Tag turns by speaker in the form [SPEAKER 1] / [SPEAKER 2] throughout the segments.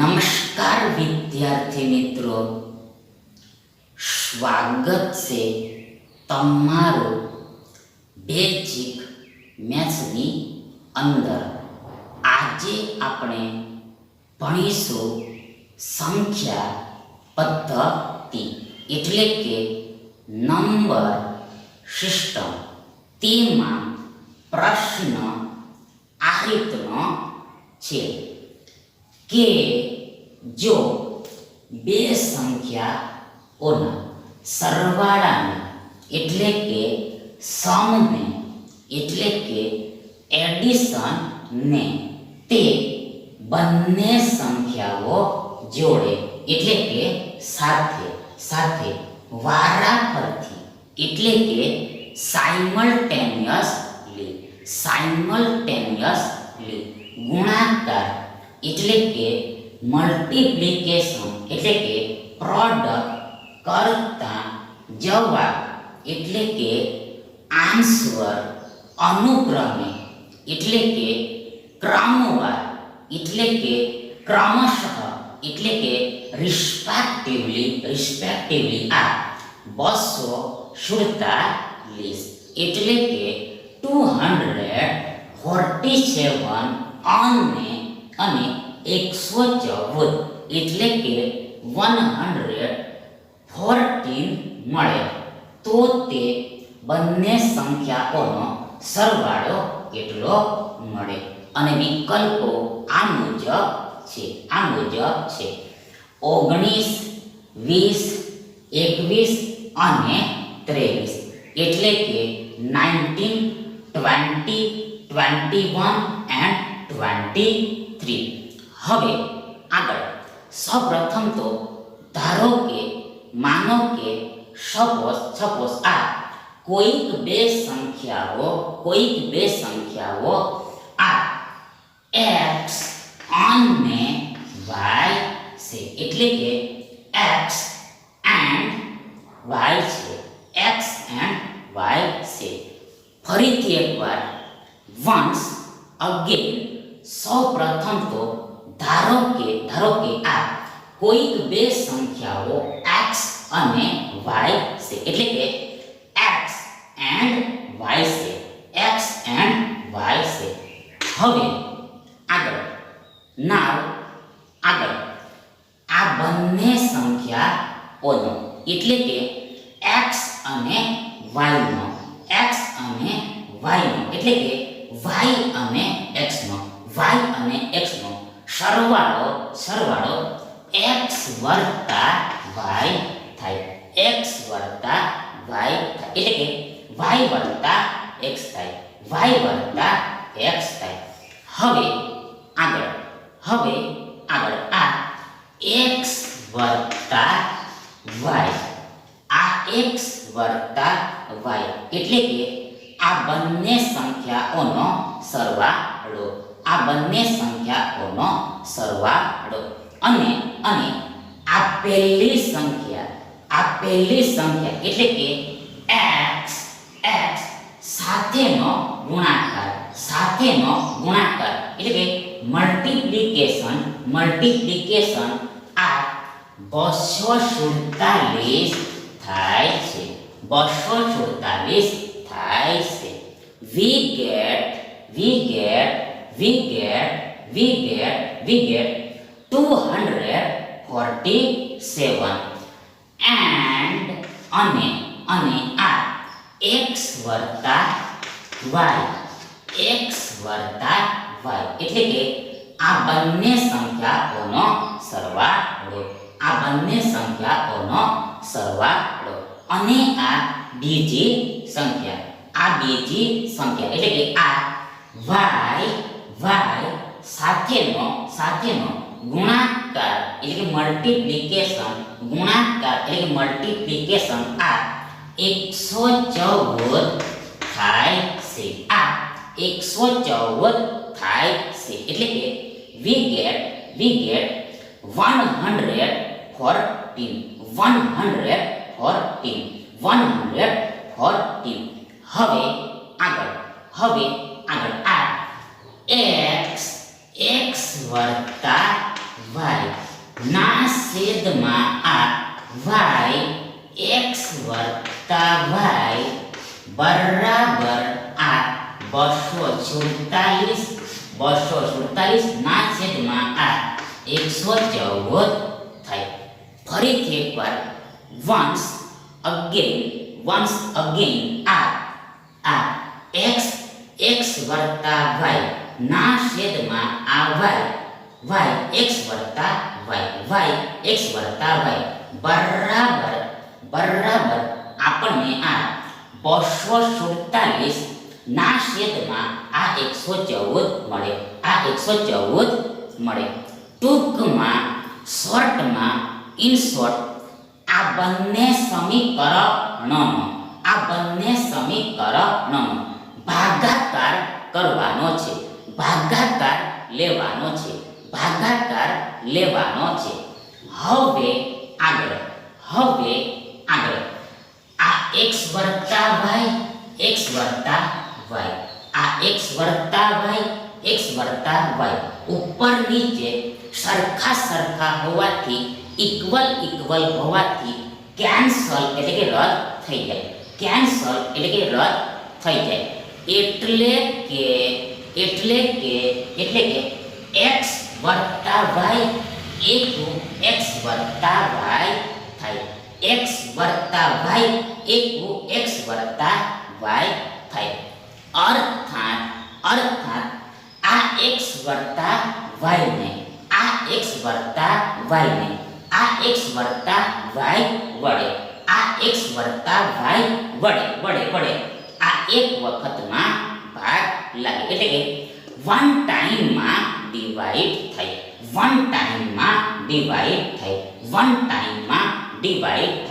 [SPEAKER 1] नमस्कार विद्यार्थी मित्रों, स्वागत છે તમારું બેઝિક મેથ્સની અંદર। આજે આપણે ભણીશું સંખ્યા પદ્ધતિ એટલે કે નંબર સિસ્ટમ। તેમાં પ્રશ્ન આ રીતનો છે કે જો બે સંખ્યાઓના સરવાળાને એટલે કે સમને એટલે કે એડિશનને તે બંને સંખ્યાઓ જોડે એટલે કે સાથે વારાફરતી એટલે કે સાયમલ્ટેનિયસલી ગુણાકાર એટલે કે મલ્ટીપ્લિકેશન એટલે કે પ્રોડક્ટ કરતા જવાબ એટલે કે આન્સર અનુક્રમે એટલે કે ક્રમવાર એટલે કે ક્રમશઃ એટલે કે રિસ્પેક્ટિવલી આ 247 એટલે કે 247 અને 114 એટલે કે 114 મળે તો તે બંને સંખ્યાઓનો સરવાળો કેટલો મળે। અને વિકલ્પો આ મુજબ છે 19, 20, 21 અને 23 એટલે કે 19, 20, 21 and 23। હવે આગળ સૌપ્રથમ તો ધારો કે માનો કે સપોઝ આ કોઈક બે સંખ્યાઓ આ x અને y છે એટલે કે x and y છે। ફરીથી એકવાર once again સૌપ્રથમ તો ધારો કે આ કોઈક બે સંખ્યાઓ x અને y છે એટલે કે x and y છે। હવે આગળ આ બંને સંખ્યાઓનો એટલે કે x અને y નો એટલે કે y અને x નો સરવાળો x વત્તા y થાય એટલે કે y વત્તા x થાય। હવે આગળ આ x વત્તા y એટલે કે આ બંને સંખ્યાઓનો સરવાળો અને આ પહેલી સંખ્યા એટલે કે x સાથેનો ગુણાકાર એટલે કે મલ્ટીપ્લિકેશન આ 247 થાય છે। we get 247 and અને આ x વત્તા y એટલે કે આ બંને સંખ્યાઓનો સરવાળો અને આ બીજી સંખ્યા એટલે કે આ y સાથેનો ગુણાકાર એટલે કે મલ્ટીપ્લિકેશન આ 114 થાય છે એટલે કે we get 114। હવે આગળ આ x વત્તા y વાય ના છેદમાં આ વાય એક્સ વત્તા વાય બરાબર આ 247 ના છેદમાં આ 114 થાય. ફરીથી એકવાર once again આ x વત્તા y ના છેદમાં આ y x વત્તા y બરાબર આપણને આ 247 ના છેદમાં આ 114 મળે. ટૂંકમાં શોર્ટમાં ઇન શોર્ટ આ બંને સમીકરણનો ભાગાકાર કરવાનો છે, ભાગાકાર લેવાનો છે. હવે આગળ આ x વત્તા y ઉપર નીચે સરખા હોવાથી ઇક્વલ હોવાથી કેન્સલ એટલે કે રદ થઈ જાય. એટલે કે x વત્તા y એકું x વત્તા y થાય. x વત્તા y એકું x વત્તા y થાય. અર્થાત આ x વત્તા y ને આ x વત્તા y વડે આ એક વખતમાં ભાગ લાગે. એટલે કે વન ટાઈમમાં ડિવાઈડ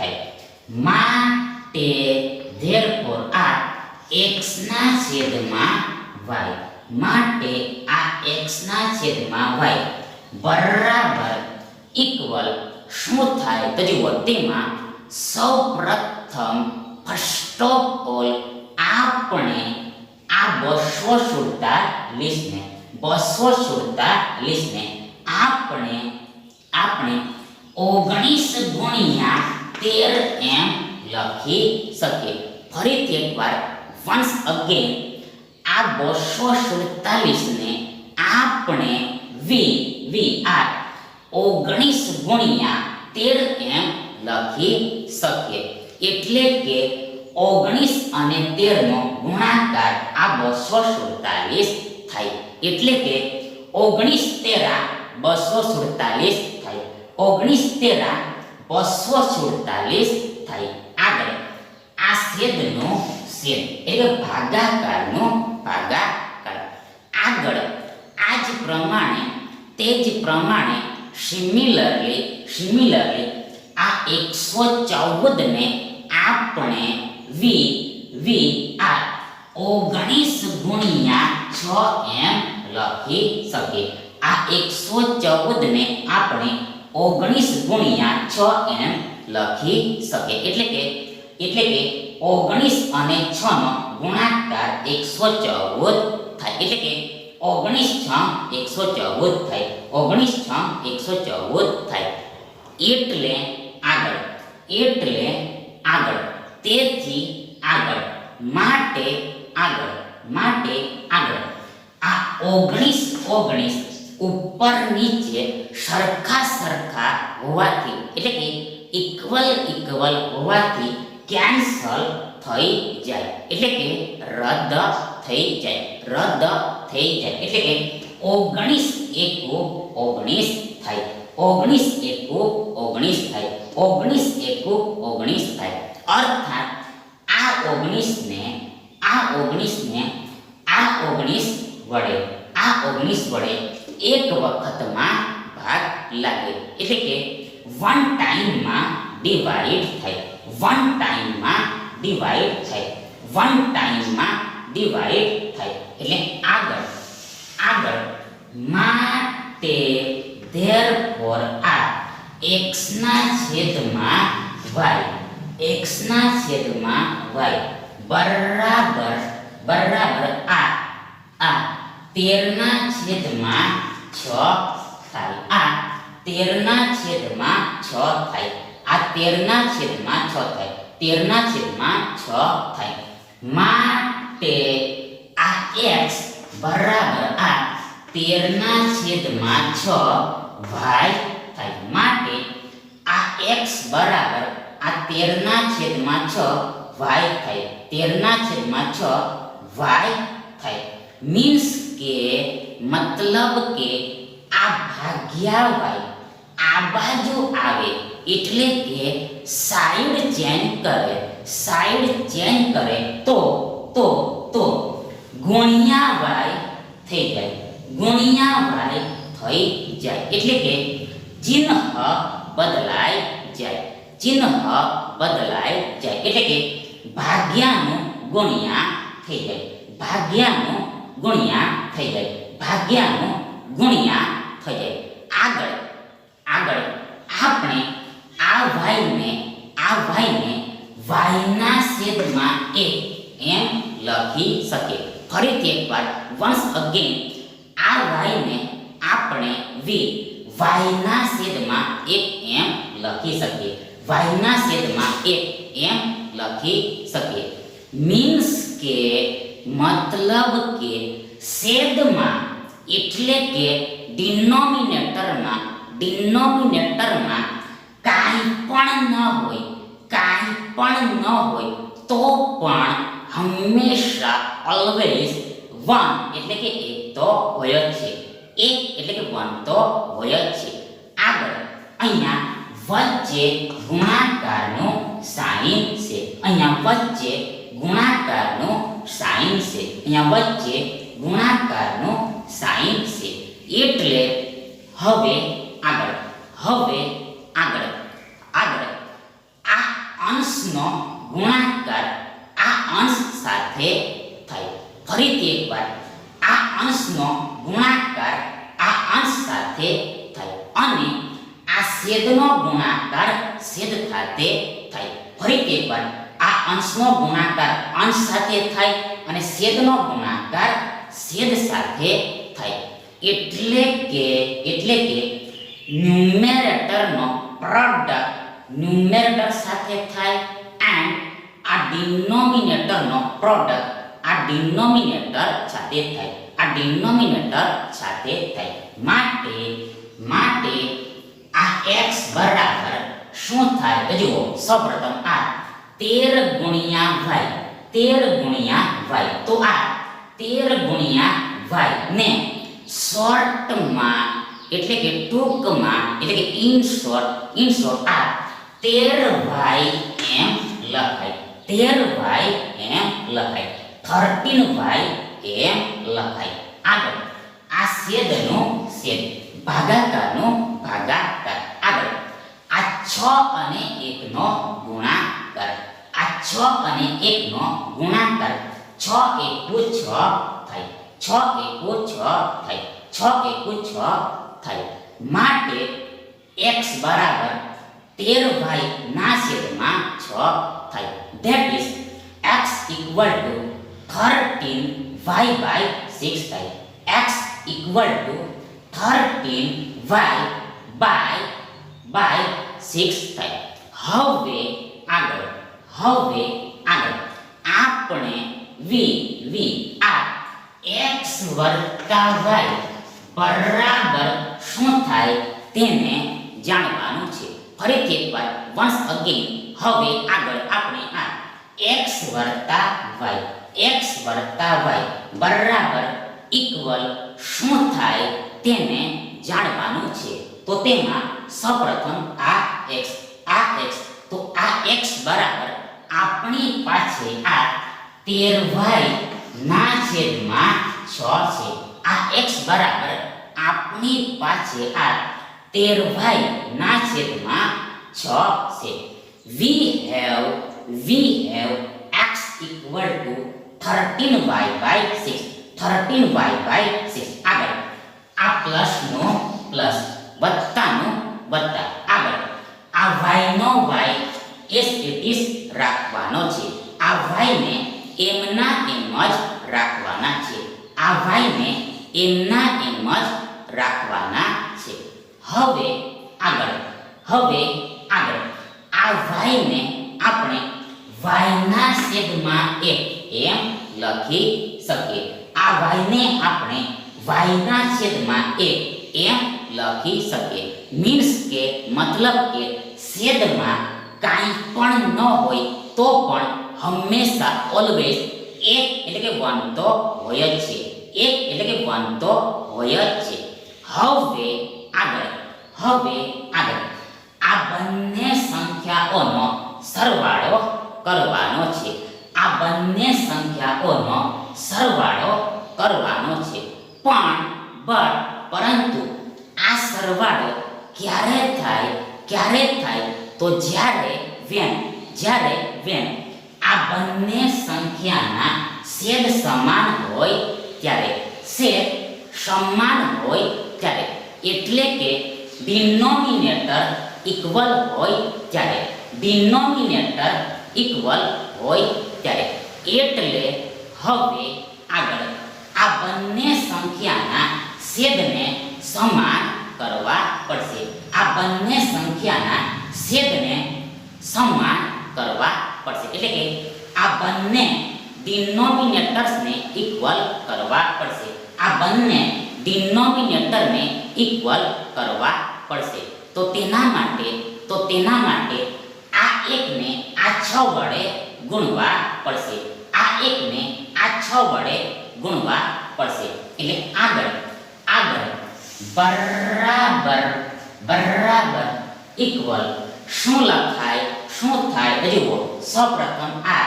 [SPEAKER 1] થાય. માટે ધેરફોર આ x ના છેદમાં y બરાબર ઇક્વલ શું થાય તો જુઓ, તેમાં સૌપ્રથમ ફર્સ્ટ ઓફ ઓલ આપણે આ 247 ને આપણે 19 ગુણ્યા 13 એમ લખી શકીએ. ફરીથી એકવાર once again આ 247 ને આપણે 19 ગુણ્યા 13 એમ લખી શકીએ. એટલે કે 19 અને 13 નો ગુણાકાર આ 247 થાય. એટલે કે 19 તેરા 247 થાય. 19 તેરા 247 થાય. આગળ આ છેદનો છેદ એટલે ભાગાકારનો ભાગાકાર. આગળ તે જ પ્રમાણે સિમિલરલી આ 114 ને આપણે 19 ગુણ્યા 6 એમ લખી શકીએ. આ 114 ને આપણે 19 ગુણ્યા 6 એમ લખી શકીએ. એટલે કે 19 અને 6 નો ગુણાકાર 114 થાય. એટલે કે 19 114 થાય. 19 114 થાય. એટલે આગળ તેથી આગળ માટે આગળ આ 19 ઉપર નીચે સરખા હોવાથી એટલે કે ઇક્વલ હોવાથી કેન્સલ થઈ જાય. એટલે કે રદ થઈ જાય. એટલે કે 19 એકુ 19 થાય. 19 એકુ 19 થાય. 19 એકુ 19 થાય. અર્થાત આ 19 ને આ 19 વડે એક વખતમાં ભાગ લાગે. એટલે કે વન ટાઈમમાં ડિવાઈડ થાય. એટલે આગળ માટે ધેરફોર આ x ના છેદમાં y બરાબર આ 13 ના છેદમાં 6 થાય. આ 13 ના છેદમાં 6 થાય. આ 13 ના છેદમાં 6 થાય. 13 ના છેદમાં 6 થાય. માટે આ x બરાબર આ 13 ના છેદમાં 6 y થાય. માટે આ x બરાબર આ 13 ના છેદમાં 6 y થાય. 13 ના છેદમાં 6 y થાય. મીન્સ કે મતલબ કે આ ભાગ્યા y આ બાજુ આવે એટલે કે સાઈડ ચેન્જ કરે તો ગુણ્યા y થઈ જાય. ગુણ્યા y થઈ જાય એટલે કે ચિહ્ન બદલાઈ જાય. ચિહ્ન બદલાઈ જાય એટલે કે ભાગ્યાનું ગુણ્યા થઈ જાય. ભાગ્યાનું ગુણ્યા થઈ જાય. ભાગ્યાનું ગુણ્યા થઈ જાય. આગળ આપણે આ y ને y ના છેદમાં 1 એમ લખી શકીએ. ફરીથી એકવાર once again આ y ને આપણે y ના છેદમાં 1 એમ લખી શકીએ. y ના છેદમાં 1 એમ લખી શકીએ. મીન્સ કે મતલબ કે છેદમાં એટલે કે ડિનોમિનેટરમાં કાંઈ પણ ન હોય તો પણ હંમેશા ઓલવેઝ 1 એટલે કે 1 તો હોય જ છે. 1 એટલે કે 1 તો હોય જ છે. આગળ અહીંયા વચ્ચે ગુણાકારનું સાઇન છે. અહીંયા વચ્ચે ગુણાકારનું સાઇન છે. એટલે હવે આગળ આ અંશનો ગુણાકાર આ અંશ સાથે થાય. ફરીથી એકવાર આ અંશનો ગુણાકાર આ અંશ સાથે થાય અને આ છેદનો ગુણાકાર છેદ સાથે થાય. ફરીથી એકવાર આ અંશનો ગુણાકાર અંશ સાથે થાય અને છેદનો ગુણાકાર છેદ સાથે થાય. એટલે કે ન્યુમેરેટરનો પ્રોડક્ટ ન્યુમેરેટર સાથે થાય એન્ડ આ ડિનોમિનેટરનો પ્રોડક્ટ આ ડિનોમિનેટર સાથે થાય. માટે આ x બરાબર શું થાય તો જુઓ. સૌપ્રથમ આ 13 ગુણ્યા y તો આ 13 ગુણ્યા y ને શોર્ટમાં એટલે કે ટૂંકમાં એટલે કે ઇન શોર્ટ આ 13y એમ લખાય. 13y એમ લખાય. 13y એમ લખાય. આગળ આ છેદનું છેદ ભાગાકારનું ભાગાકાર. આગળ આ 6 અને 1 નો ગુણાકાર. આ 6 અને 1 નો ગુણાકાર 6 એકુ 6 થાય. 6 એકુ 6 થાય. 6 એકુ 6 થાય. માટે x બરાબર 13y ના છેદમાં 6 થાય. That is x equal to 13y by 6 થાય. x equal to 13y by 6 થાય. હવે આગળ આપણે આ x વત્તા y બરાબર શું થાય તેને જાણવાનું છે. ફરીથી એકવાર once again હવે આગળ આપણે આ x વત્તા y બરાબર ઇક્વલ શું થાય તેને જાણવાનું છે. તો તેમાં સૌપ્રથમ આ x તો આ x બરાબર આપણી પાસે આ 13y ના છેદમાં 6 છે. આ x બરાબર આપણી પાસે આ 13y ના છેદમાં 6 છે. we have x equal to 13y by 6. 13y by 6. આગળ આ પ્લસનો પ્લસ વત્તાનો વત્તા. આગળ આ y નો y એસ ઇટ ઇઝ રાખવાનો છે. આ y ને એમના એમ જ રાખવાના છે. આ y ને એમના એમ જ રાખવાના છે. હવે આગળ આ y ને આપણે y ના છેદમાં 1 એમ લખી શકીએ. આ y ને આપણે y ના છેદમાં 1 એમ લખી શકીએ. મીન્સ કે મતલબ કે છેદમાં કાંઈ પણ ન હોય તો પણ હંમેશા ઓલવેઝ 1 એટલે કે 1 તો હોય જ છે. 1 એટલે કે 1 તો હોય જ છે. હવે આગળ આ બંને સંખ્યાઓનો સરવાળો કરવાનો છે. આ બંને સંખ્યાઓનો સરવાળો કરવાનો છે. પરંતુ આ સરવાળો ક્યારે થાય તો જ્યારે વેન આ બંને સંખ્યાના છેદ સમાન હોય ત્યારે એટલે કે ડિનોમિનેટર ઇક્વલ હોય ત્યારે એટલે હવે આગળ આ બંને સંખ્યાના છેદને સમાન કરવા પડશે. એટલે કે આ બંને ડિનોમિનેટર્સને ઇક્વલ કરવા પડશે. તો તેના માટે આ એકને આ 6 વડે ગુણવા પડશે. એટલે આગળ બરાબર ઇક્વલ શું થાય જુઓ. સૌપ્રથમ આ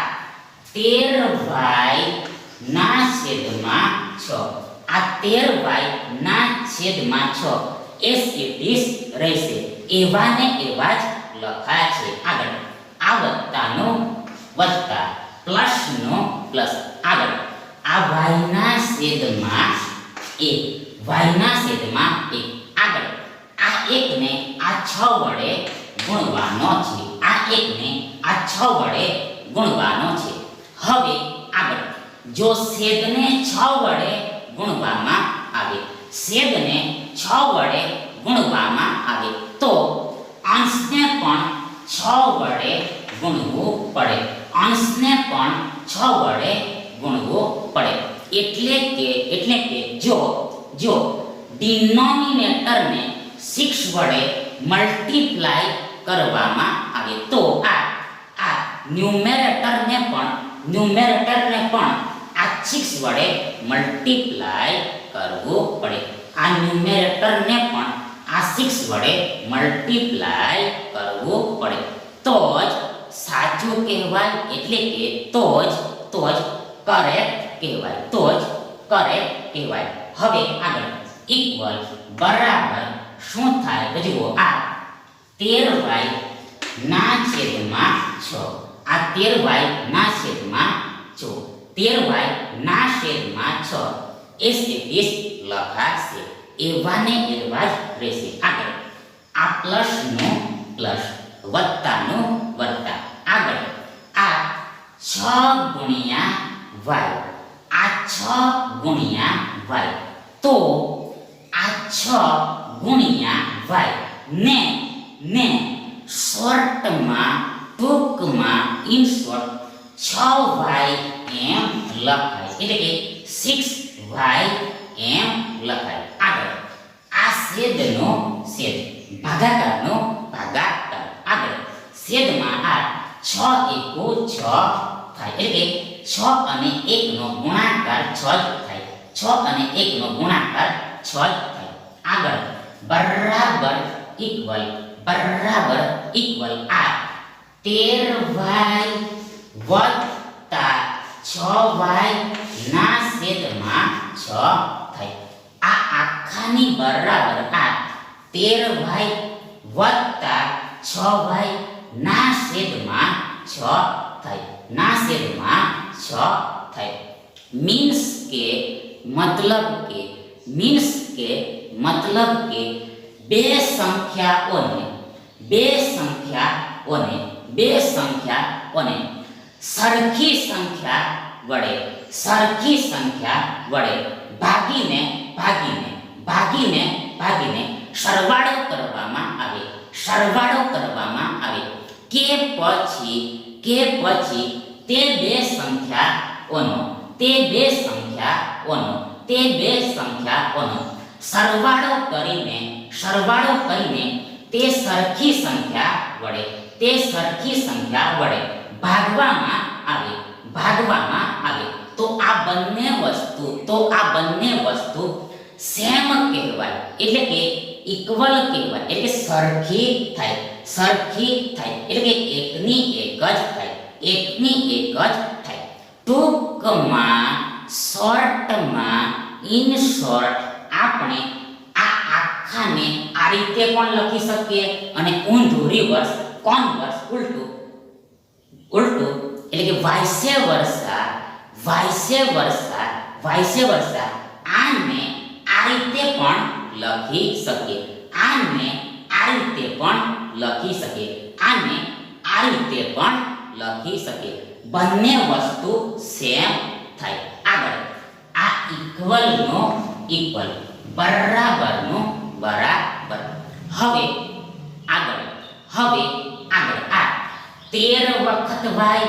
[SPEAKER 1] 13y ના છેદમાં 6 એસ ઇટ ઇઝ રહેશે. એવા ને એવા જ લખાય છે. આગળ આ વત્તાનું વત્તા પ્લસનું પ્લસ. આગળ આ y ના છેદમાં 1 આગળ આ એકને આ 6 વડે ગુણવાનો છે. હવે આગળ જો છેદને 6 વડે ગુણવામાં આવે તો અંશને પણ 6 વડે ગુણવું પડે. એટલે કે જો ડિનોમિનેટરને 6 વડે મલ્ટીપ્લાય કરવામાં આવે તો આ ન્યુમેરેટરને પણ આ 6 વડે મલ્ટીપ્લાય કરવું પડે. તો જ સાચું કહેવાય. એટલે કે તો જ કરેક્ટ કહેવાય. હવે આગળ ઇક્વલ બરાબર શું થાય તો જુઓ. આ 13y ના છેદમાં 6 એસ ઇટ ઇઝ લખાશે. એવા ને એવા જ રહેશે. આગળ આ પ્લસનું પ્લસ વત્તાનું વત્તા. આગળ આ 6 ગુણ્યા y. તો આ 6 ગુણ્યા y ને શોર્ટમાં ટૂંકમાં ઇન શોર્ટ 6y એમ લખાય. એટલે કે 6y એમ લખાય. આગળ આ છેદનો છેદ ભાગાકારનો ભાગાકાર. આગળ છેદમાં આ 6 એકુ 6 થાય. એટલે કે 6 અને 1 નો ગુણાકાર 6 જ થાય. 6 અને 1 નો ગુણાકાર 6 જ થાય. આગળ બરાબર ઇક્વલ આ 13y વત્તા 6y ના છેદમાં 6 થાય. આ આખાની બરાબર આ 13y વત્તા 6y ના છેદમાં 6 થાય. મીન્સ કે મતલબ કે બે સંખ્યાઓને સરખી સંખ્યા વડે ભાગીને સરવાળો કરવામાં આવે, સરવાળો કરવામાં આવે. કે પછી તે બે સંખ્યાઓનો સરવાળો કરીને તે સરખી સંખ્યા વડે ભાગવામાં આવે. તો આ બંને વસ્તુ સેમ કહેવાય, એટલે કે ઇક્વલ કહેવાય, એટલે કે સરખી થાય, એટલે કે એકની એક જ થાય. ટૂંકમાં, શોર્ટમાં, ઇન શોર્ટ આપણે આ આખાને આ રીતે પણ લખી શકીએ અને ઊંધું રિવર્સ, કોન્વર્સ, ઉલટું એટલે કે વાઇસે વર્સા આને આ રીતે પણ લખી શકીએ, આને આ રીતે પણ લખી શકીએ. બંને વસ્તુ સેમ થાય. આગળ આ ઇક્વલનો ઇક્વલ, બરાબરનો બરાબર. હવે આગળ આ 13 વખત y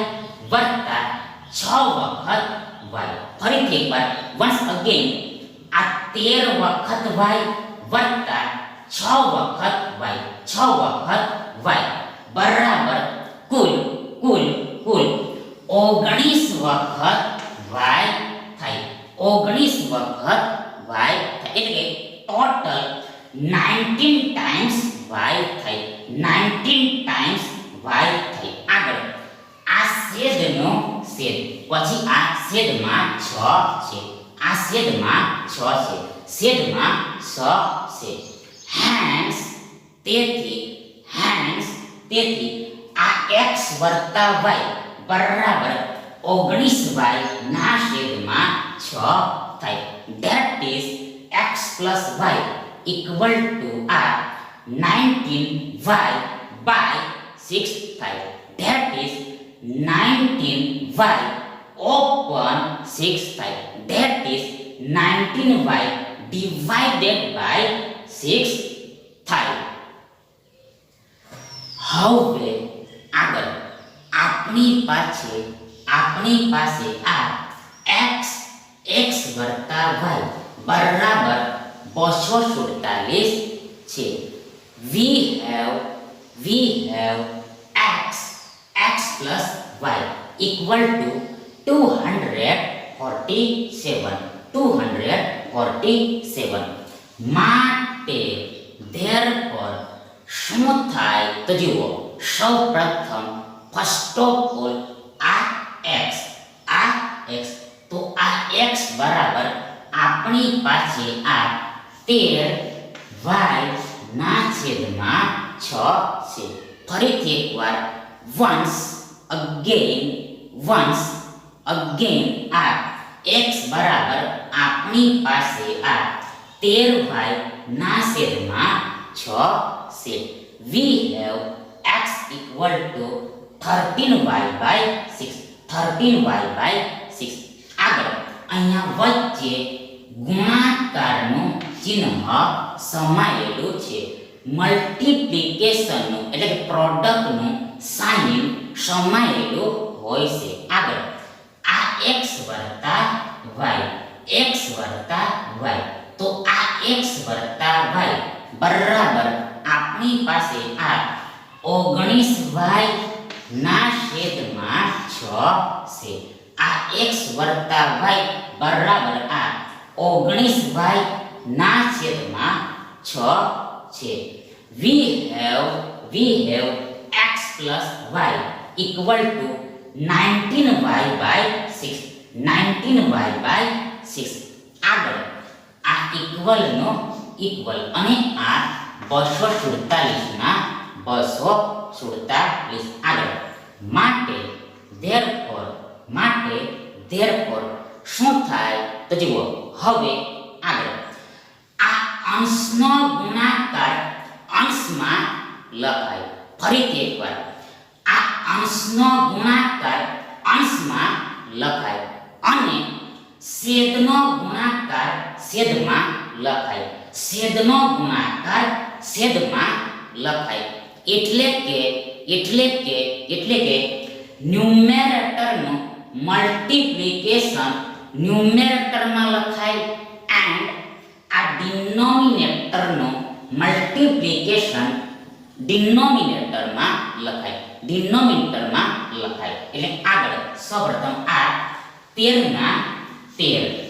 [SPEAKER 1] વત્તા 6 વખત y. ફરીથી એકવાર, once again, આ 13 વખત y વત્તા 6 વખત y બરાબર કુલ 19 વખત y થાય. 19 વખત y થાય, એટલે કે ટોટલ 19 ટાઈમ્સ y થાય. 19 ટાઈમ્સ y થાય. આગળ આ છેદનો છેદ, પછી આ છેદમાં 6 છે, છેદમાં 6 છે. હેન્સ તેથી આ x વત્તા y બરાબર 19y ના છેદમાં 6 થાય. That is x plus y equal to આ 19y by 6 થાય. That is 19y upon 6 થાય. That is 19y divided by 6 થાય. હવે આગળ આપણી પાસે આ x વત્તા y બરાબર 247 છે. we have x plus y equal to 247. માટે therefore શું થાય તો જુઓ, સૌપ્રથમ ફર્સ્ટ ઓફ ઓલ આ x, તો આ x બરાબર આપણી પાસે આ 13y ના છેદમાં 6 છે. ફરીથી એકવાર, once again આ x બરાબર આપણી પાસે આ 13y ના છેદમાં 6 છે. we have x equal to 13y by 6. આગળ અહીંયા વચ્ચે ગુણાકારનું ચિહ્ન સમાયેલું છે. મલ્ટીપ્લિકેશનનું એટલે કે પ્રોડક્ટનું સાઇન સમાયેલું હોય છે. આગળ આ x વત્તા y, તો આ x વત્તા y બરાબર આપણી પાસે આ 19y ના છેદમાં 6 છે. આ x વત્તા y બરાબર આ 19y ના છેદમાં 6 છે. we have x plus y equal to 19y by 6. આગળ આ ઇક્વલનો ઇક્વલ અને આ 247 ના 247. આગળ માટે therefore શું થાય તો જુઓ. હવે આગળ આ અંશનો ગુણાકાર અંશમાં લખાય. ફરીથી એકવાર, આ અંશનો ગુણાકાર અંશમાં લખાય અને છેદનો ગુણાકાર છેદમાં લખાય. છેદનો ગુણાકાર છેદમાં લખાય. એટલે કે ન્યુમેરેટરનું મલ્ટિપ્લિકેશન ન્યુમેરેટરમાં લખાય એન્ડ આ ડિનોમિનેટરનું મલ્ટિપ્લિકેશન ડિનોમિનેટરમાં લખાય. એટલે આગળ સૌપ્રથમ આ 13 ના 13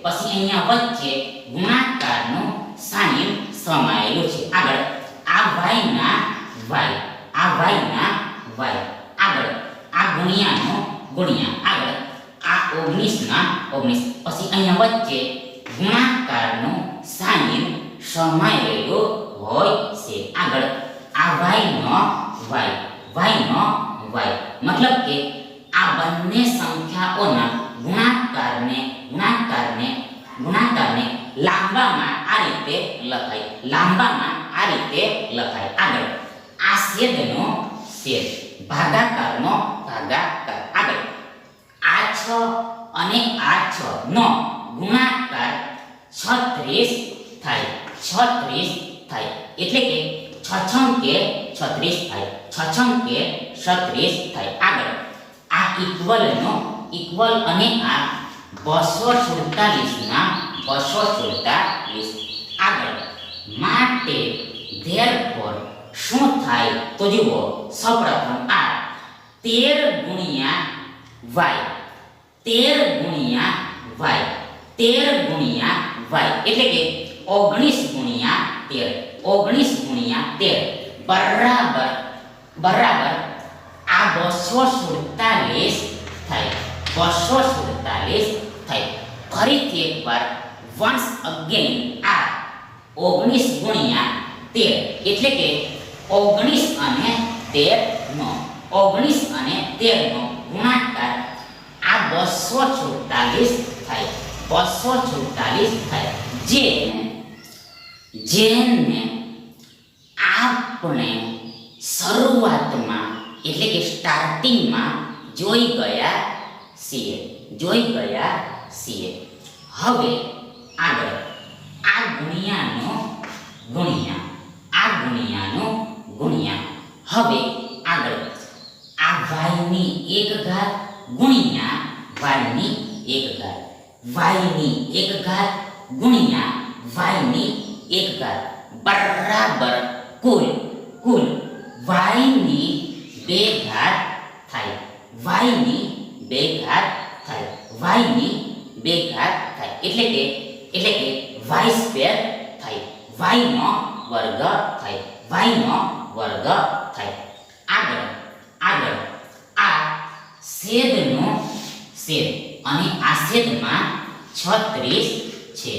[SPEAKER 1] પછી અહીંયા વચ્ચે ગુણાકારનું સાઇન સમાયેલું છે. આગળ આ y ના y આગળ આ ગુણ્યાનો ગુણ્યા. આગળ આ 19 ના 19 પછી અહીંયા વચ્ચે ગુણાકારનું સાઇન સમાયેલું હોય છે. આગળ આ y નો y મતલબ કે આ બંને સંખ્યાઓના ગુણાકારને લાંબામાં આ રીતે લખાય. આગળ આ છેદનો છેદ, ભાગાકારનો ભાગાકાર. આગળ આ 6 અને આ 6 નો ગુણાકાર 36 થાય. એટલે કે 6 કે 36 થાય. 36 થાય. આગળ આ ઇક્વલ અને આ 247 ના 247. આગળ માટે therefore શું થાય તો જુઓ. સૌપ્રથમ આ 13 ગુણ્યા y એટલે કે 19 ગુણ્યા 13 બરાબર આ 247 થાય. ફરીથી એકવાર once again આ 19 ગુણ્યા 13 એટલે કે 19 અને 13 નો ગુણાકાર આ 246 થાય. જેને આપણે શરૂઆતમાં એટલે કે સ્ટાર્ટિંગમાં જોઈ ગયા છીએ. હવે આગળ આ ગુણ્યાનો ગુણ્યા. હવે આગળ આ y ની 1 ઘાત ગુણ્યા y ની 1 ઘાત ગુણ્યા y ની 1 ઘાત બરાબર કુલ y ની 2 ઘાત થાય. એટલે કે y સ્ક્વેર થાય. y નો વર્ગ થાય. આગળ આ છેદનો છેદ અને આ છેદમાં 36 છે.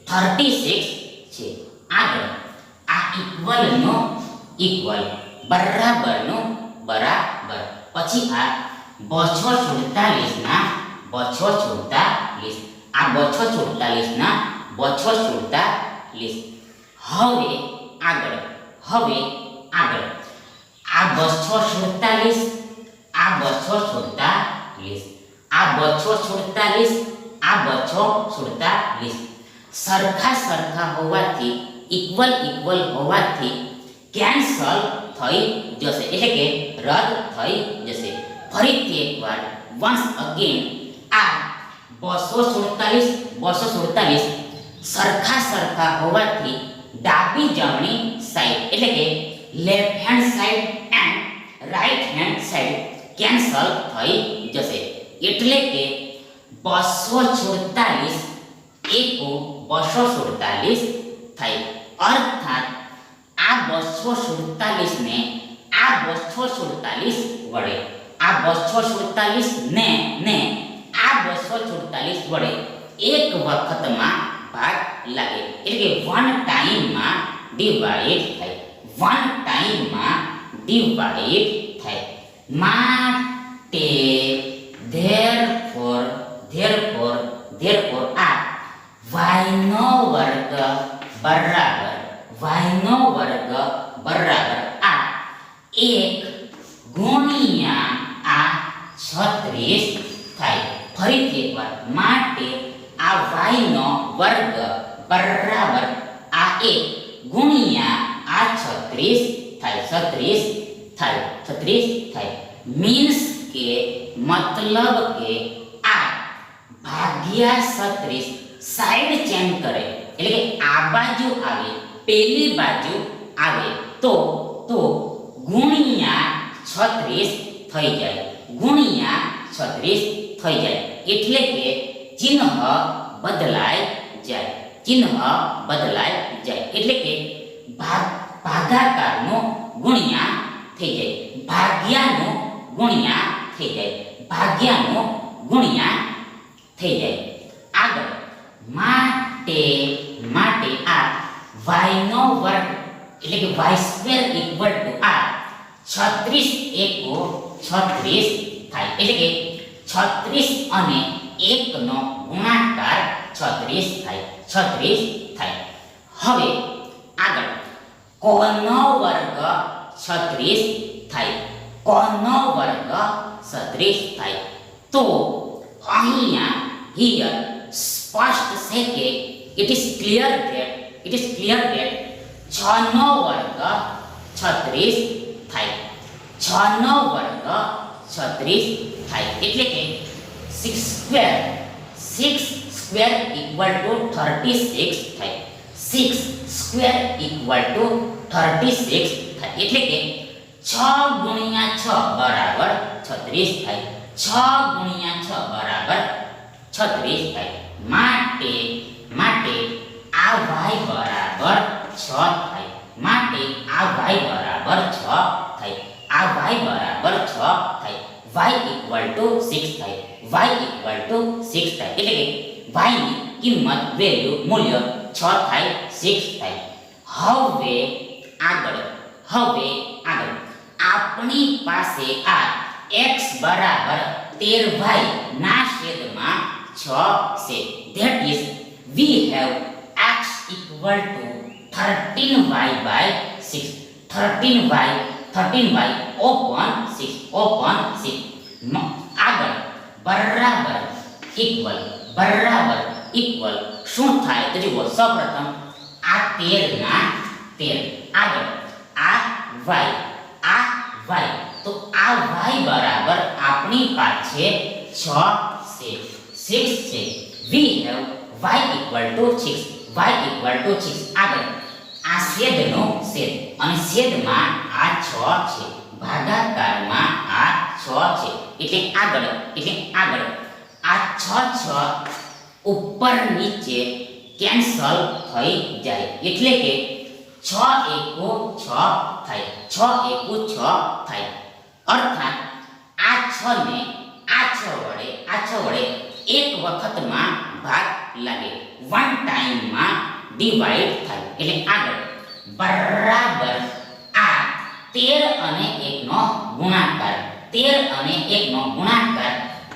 [SPEAKER 1] 36 છે. આગળ આ ઇક્વલનો ઇક્વલ, બરાબરનું બરાબર. પછી આ 247 ના 247. આ 247 ના 247. હવે આગળ આ 247 આ 247 સરખા હોવાથી ઇક્વલ હોવાથી કેન્સલ થઈ જશે. એટલે કે રદ થઈ જશે. ફરીથી એકવાર once again આ 247 સરખા હોવાથી ડાબી જમણી સાઈડ એટલે કે left hand side and right hand side cancel થઈ જશે. એટલે કે 247 એકુ 247 થાય. અર્થાત આ 247 ને આ 247 વડે આ 247 ને આ 247 વડે એક વખતમાં ભાગ લાગે. એટલે કે વન ટાઈમમાં ડિવાઇડ થાય. માટે therefore આ y નો વર્ગ બરાબર આ 1 ગુણ્યા આ 36 થાય. ફરીથી એકવાર માટે આ આ y નો વર્ગ બરાબર આ 1 ગુણ્યા આ 36 થાય 36 થાય મીન્સ કે મતલબ કે આ ભાગ્યા 36 સાઈડ ચેન્જ કરે એટલે કે આ બાજુ આવે પેલી બાજુ આવે તો ગુણ્યા 36 થઈ જાય ગુણ્યા 36 થઈ જાય એટલે કે ચિહ્ન બદલાઈ જાય એટલે કે ભાગાકારનો ગુણ્યા થઈ જાય ભાગ્યાનો ગુણ્યા થઈ જાય આગળ માટે આ y નો વર્ગ એટલે કે y સ્ક્વેર ઇક્વલ ટુ આ 36 એકો 36 થાય એટલે કે 36 અને 1 નો ગુણાકાર 36 થાય હવે આગળ કોનો વર્ગ 36 થાય તો અહીંયા here સ્પષ્ટ છે કે it is clear that 6 નો વર્ગ 36 થાય 6 નો વર્ગ 36 થાય એટલે કે 6 સ્ક્વેર ઇક્વલ ટુ 36 થાય 6 સ્ક્વેર ઇક્વલ ટુ 36 થાય એટલે કે 6 ગુણ્યા 6 બરાબર 36 થાય 6 ગુણ્યા 6 બરાબર 36 થાય માટે આ y બરાબર 6 થાય માટે આ y બરાબર 6 થાય આ y બરાબર 6 થાય y ઇક્વલ ટુ 6 થાય y ઇક્વલ ટુ 6 થાય એટલે કે y ની કિંમત વેલ્યુ મૂલ્ય 6 થાય 6 થાય હવે આગળ આપણી પાસે આ x બરાબર 13y ના છેદમાં 6 છે that is we have x equal to 13y by 6 13y upon 6 આગળ બરાબર ઇક્વલ શું થાય તો જુઓ સૌપ્રથમ આ 13 ના 13 આગળ આ y તો આ y બરાબર આપણી પાસે 6 છે we have y equal to 6 આગળ આ છેદનો છેદ અને છેદમાં આ 6 છે ભાગાકારમાં આ 6 છે એટલે આગળ આ 6 ઉપર નીચે કેન્સલ થઈ જાય એટલે કે 6 એકુ 6 થાય અર્થાત આ 6 ને આ 6 વડે એક વખતમાં ભાગ લાગે વન ટાઈમમાં ડિવાઈડ થાય એટલે આગળ બરાબર આ 13 અને 1 નો ગુણાકાર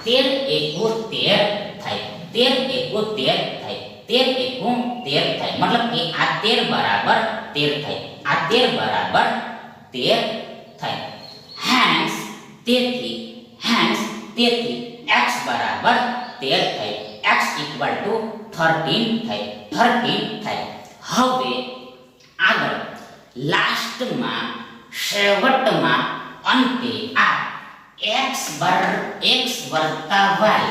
[SPEAKER 1] 13 એકુ 13 થાય 13 એકુ 13 થાય 13 એકુ 13 થાય મતલબ કે આ 13 બરાબર 13 થાય હેન્સ તેથી x બરાબર 13 થાય x ઇક્વલ ટુ 13 થાય હવે આગળ લાસ્ટમાં છેવટમાં અંતે આ x વત્તા y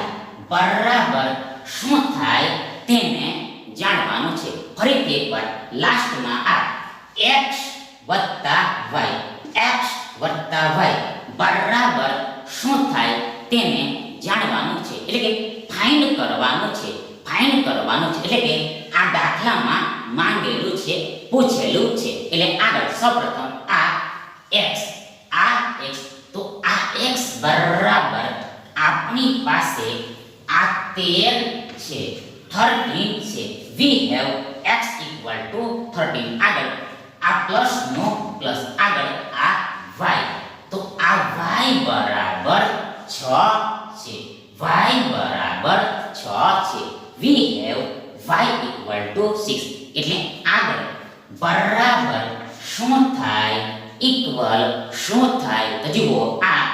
[SPEAKER 1] બરાબર શું થાય તેને જાણવાનું છે ફરીથી એકવાર લાસ્ટમાં આ x વત્તા y બરાબર શું થાય તેને જાણવાનું છે એટલે કે ફાઇન્ડ કરવાનું છે એટલે કે આ દાખલામાં માંગેલું છે પૂછેલું છે એટલે આગળ સૌપ્રથમ આ x તો આ x બરાબર આપણી પાસે આ 13 છે 13 છે we have x equal to 13 આગળ આ પ્લસ નો પ્લસ આગળ આ y તો આ y બરાબર 6 છે we have y equal to 6 એટલે આગળ બરાબર શું થાય ઇક્વલ શું થાય તો જુઓ આ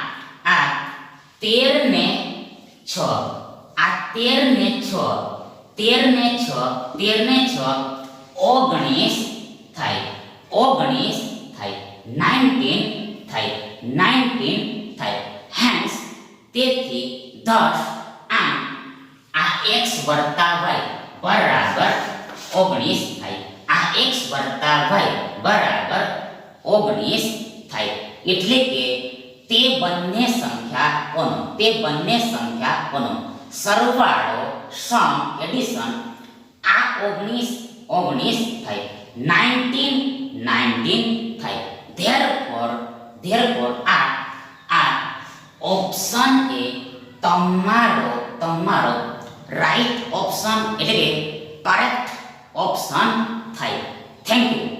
[SPEAKER 1] 13 ને 6 13 13 ને 6 19 થાય, 19 થાય, 19 થાય, 19 થાય. હેન્સ તેથી thus આ x વત્તા y બરાબર 19 થાય. આ x વત્તા y બરાબર 19 થાય. એટલે કે તે બંને સંખ્યાઓનો સરવાળો એડિશન આ 19 થાય, 19 થાય. Therefore આ ઓપ્શન એ તમારો રાઈટ ઓપ્શન એટલે કે કરેક્ટ ઓપ્શન થાય. Thank you.